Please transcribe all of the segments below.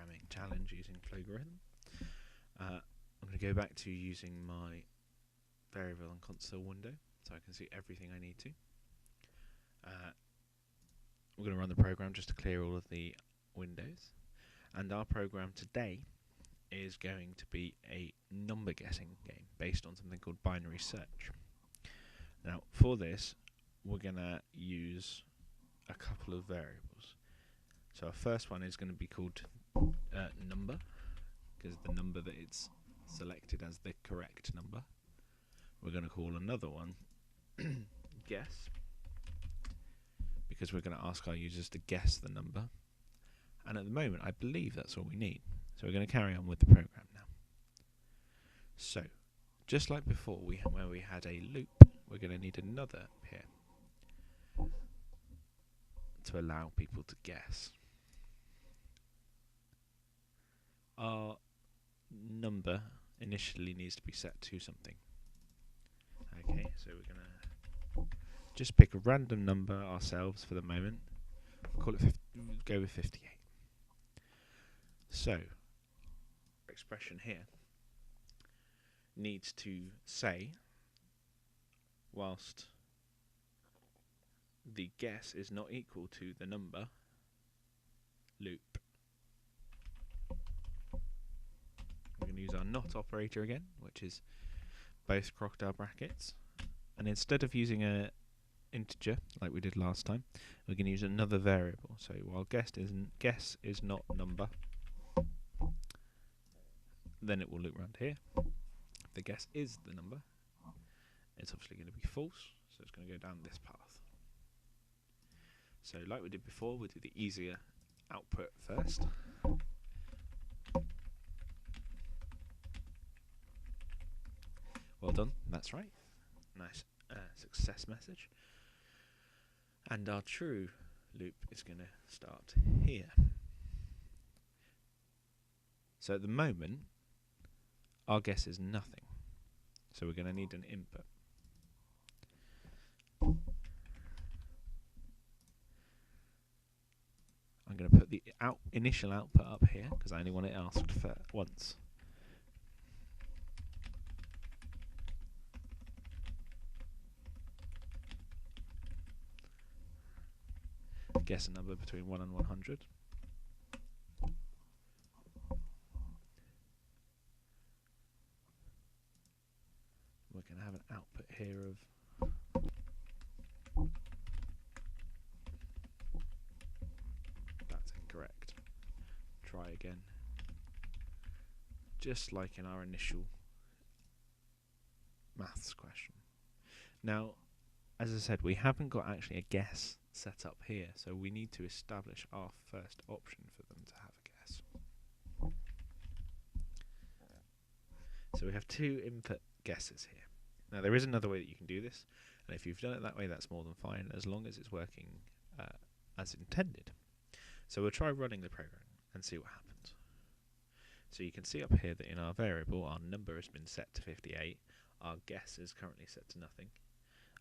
programming challenge using Flowgorithm. I'm going to go back to using my variable and console window so I can see everything I need to. We're going to run the program just to clear all of the windows, and our program today is going to be a number guessing game based on something called binary search. Now for this we're going to use a couple of variables. So our first one is going to be called number, because the number that it's selected as the correct number. We're going to call another one guess, because we're going to ask our users to guess the number, and at the moment I believe that's all we need. So we're going to carry on with the program now. So just like before, where we had a loop, we're going to need another here to allow people to guess. Our number initially needs to be set to something. Okay, so we're going to just pick a random number ourselves for the moment. We'll call it go with 58. So our expression here needs to say, whilst the guess is not equal to the number, loop. We're going to use our not operator again, which is both crocodile brackets, and instead of using a integer like we did last time, we're going to use another variable. So while guess is not number, then it will loop around here. If the guess is the number, it's obviously going to be false, so it's going to go down this path. So like we did before, we'll do the easier output first. Well done, that's right. Nice success message. And our true loop is going to start here. So at the moment, our guess is nothing. So we're going to need an input. I'm going to put the initial output up here because I only want it asked for once. Guess a number between 1 and 100. We're going to have an output here of that's incorrect. Try again. Just like in our initial maths question. Now, as I said, we haven't got actually a guess set up here, so we need to establish our first option for them to have a guess. So we have two input guesses here. Now there is another way that you can do this, and if you've done it that way, that's more than fine, as long as it's working as intended. So we'll try running the program and see what happens. So you can see up here that in our variable, our number has been set to 58, our guess is currently set to nothing.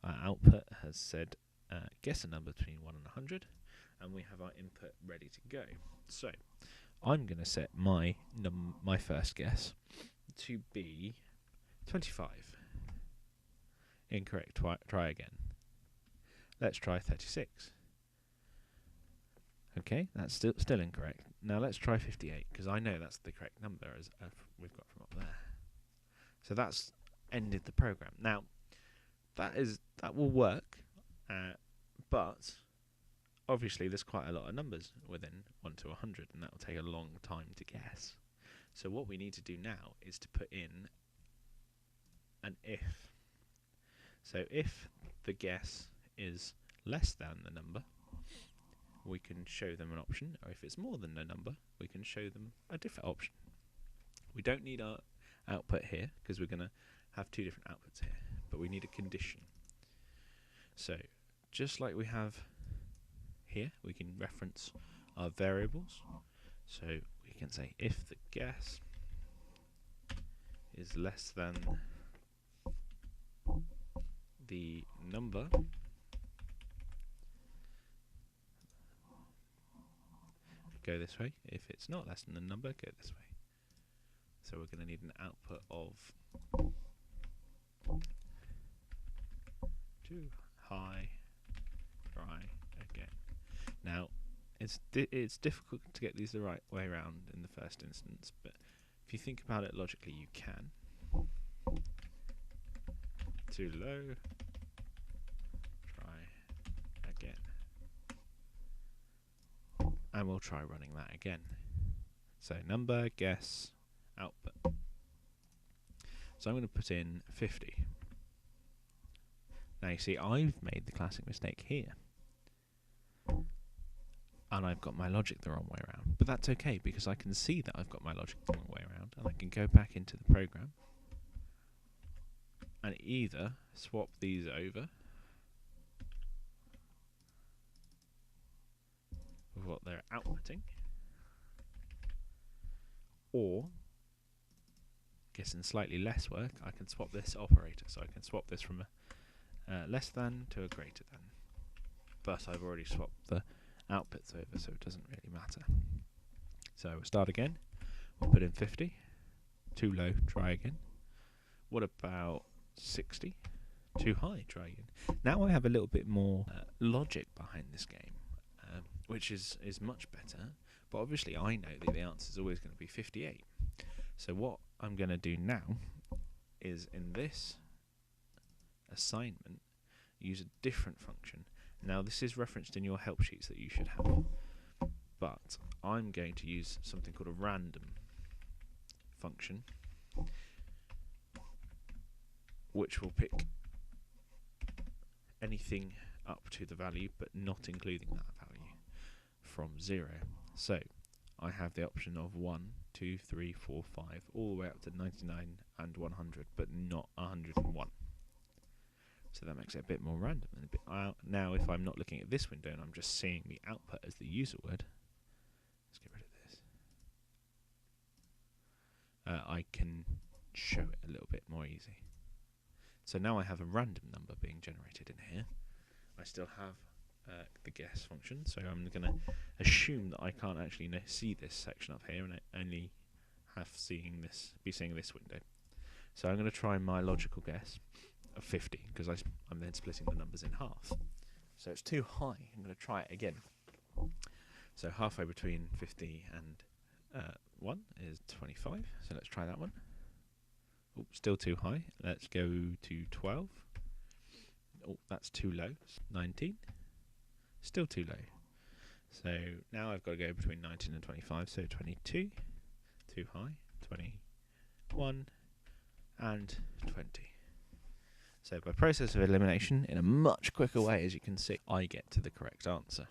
Our output has said guess a number between 1 and 100, and we have our input ready to go. So I'm going to set my first guess to be 25. Incorrect. Try again. Let's try 36. Okay, that's still incorrect. Now let's try 58, because I know that's the correct number as we've got from up there. So that's ended the program. Now that will work, but obviously there's quite a lot of numbers within 1 to 100, and that will take a long time to guess. So what we need to do now is to put in an if. So if the guess is less than the number, we can show them an option, or if it's more than the number, we can show them a different option. We don't need our output here, because we're going to have two different outputs here, but we need a condition. So just like we have here, we can reference our variables. So we can say if the guess is less than the number, go this way. If it's not less than the number, go this way. So we're going to need an output of too high, try again. Now, it's difficult to get these the right way around in the first instance, but if you think about it logically, you can. Too low, try again. And we'll try running that again. So number, guess, output. So I'm going to put in 50. Now you see I've made the classic mistake here. And I've got my logic the wrong way around. But that's okay, because I can see that I've got my logic the wrong way around, and I can go back into the program and either swap these over with what they're outputting, or, guessing slightly less work, I can swap this operator. So I can swap this from a less than to a greater than. But I've already swapped the outputs over, so it doesn't really matter. So we'll start again. We'll put in 50. Too low, try again. What about 60? Too high, try again. Now I have a little bit more logic behind this game, which is much better. But obviously I know that the answer is always going to be 58. So what I'm going to do now is, in this assignment, use a different function. Now this is referenced in your help sheets that you should have, but I'm going to use something called a random function, which will pick anything up to the value but not including that value from 0. So I have the option of 1, 2, 3, 4, 5, all the way up to 99 and 100, but not 101. So that makes it a bit more random. And a bit now, if I'm not looking at this window and I'm just seeing the output as the user would, let's get rid of this. I can show it a little bit more easy. So now I have a random number being generated in here. I still have the guess function, so I'm going to assume that I can't actually see this section up here, and I only have be seeing this window. So I'm going to try my logical guess of 50, because I'm then splitting the numbers in half. So it's too high. I'm going to try it again. So halfway between 50 and 1 is 25. So let's try that one. Oh, still too high. Let's go to 12. Oh, that's too low. 19. Still too low. So now I've got to go between 19 and 25. So 22. Too high. 21. And 20. So by process of elimination, in a much quicker way, as you can see, I get to the correct answer.